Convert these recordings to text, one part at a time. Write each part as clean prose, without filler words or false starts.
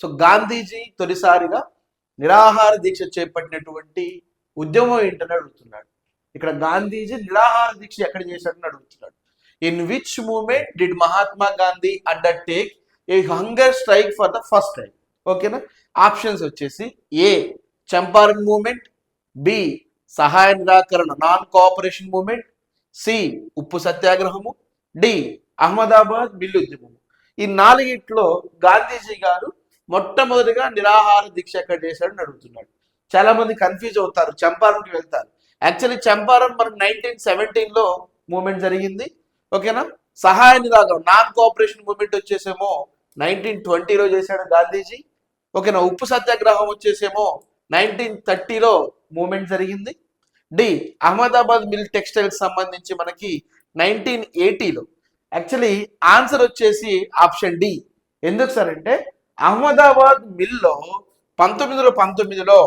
So Gandhiji తొలిసారిగా నిరాహార దీక్ష చేపట్టినటువంటి ఉద్యమం ఏంటని అడుగుతున్నాడు. ఇక్కడ గాంధీజీ నిరాహార దీక్ష ఎక్కడ చేశాడని అడుగుతున్నాడు. In which moment did Mahatma Gandhi undertake a hunger strike for the first time? ఓకేనా. ఆప్షన్స్ వచ్చేసి ఏ చంపారన్ మూమెంట్, బి సహాయ నిరాకరణ నాన్ కోఆపరేషన్ మూమెంట్, సి ఉప్పు సత్యాగ్రహము, డి అహ్మదాబాద్ మిల్లు ఉద్యమము. ఈ నాలుగిట్లో గాంధీజీ గారు మొట్టమొదటిగా నిరాహార దీక్ష ఎక్కడ చేశాడని అడుగుతున్నాడు. చాలా మంది కన్ఫ్యూజ్ అవుతారు, చంపారణ్కి వెళ్తారు. యాక్చువల్లీ చంపారణ్ మనకు 1917లో మూమెంట్ జరిగింది. ఓకేనా. సహాయ నిరాకరణ నాన్ కోఆపరేషన్ మూమెంట్ వచ్చేసేమో 1920లో చేశాడు గాంధీజీ. ఓకేనా. ఉప్పు సత్యాగ్రహం వచ్చేసేమో 1930లో మూమెంట్ జరిగింది. డి అహ్మదాబాద్ మిల్ టెక్స్టైల్స్ సంబంధించి మనకి 1980లో. యాక్చువల్లీ ఆన్సర్ వచ్చేసి ఆప్షన్ డి. ఎందుకు సార్ అంటే అహ్మదాబాద్ మిల్లో 1919లో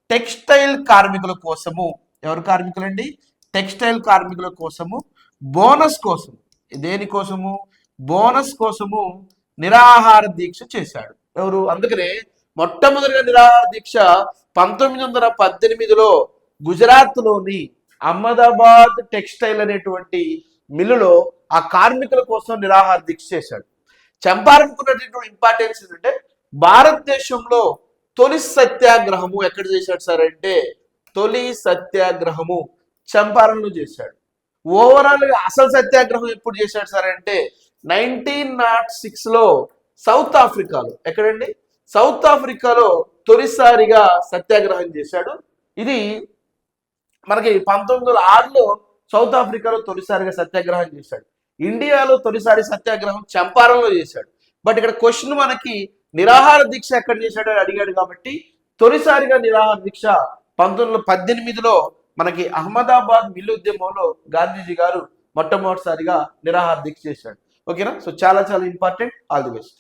టెక్స్టైల్ కార్మికుల కోసము, ఎవరు కార్మికులండి? టెక్స్టైల్ కార్మికుల కోసము బోనస్ కోసం, దేనికోసము? బోనస్ కోసము నిరాహార దీక్ష చేశాడు ఎవరు? అందుకనే మొట్టమొదటిగా నిరాహార దీక్ష 1918లో గుజరాత్లోని అహ్మదాబాద్ టెక్స్టైల్ అనేటువంటి మిల్లులో ఆ కార్మికుల కోసం నిరాహార దీక్ష చేశాడు. చంపారణ్కున్నటువంటి ఇంపార్టెన్స్ ఏంటంటే భారతదేశంలో తొలి సత్యాగ్రహము ఎక్కడ చేశాడు సార్ అంటే తొలి సత్యాగ్రహము చంపారణ్లో చేశాడు. ఓవరాల్ అసలు సత్యాగ్రహం ఎప్పుడు చేశాడు సార్ అంటే 1906లో సౌత్ ఆఫ్రికాలో. ఎక్కడండి? సౌత్ ఆఫ్రికాలో తొలిసారిగా సత్యాగ్రహం చేశాడు. ఇది మనకి 1906లో సౌత్ ఆఫ్రికాలో తొలిసారిగా సత్యాగ్రహం చేశాడు. ఇండియాలో తొలిసారి సత్యాగ్రహం చంపారణ్లో చేశాడు. బట్ ఇక్కడ క్వశ్చన్ మనకి నిరాహార దీక్ష ఎక్కడ చేశాడు అని అడిగాడు కాబట్టి తొలిసారిగా నిరాహార దీక్ష 1918లో మనకి అహ్మదాబాద్ మిల్లు ఉద్యమంలో గాంధీజీ గారు మొట్టమొదటిసారిగా నిరాహార దీక్ష చేశాడు. ఓకేనా. సో చాలా చాలా ఇంపార్టెంట్. All the best.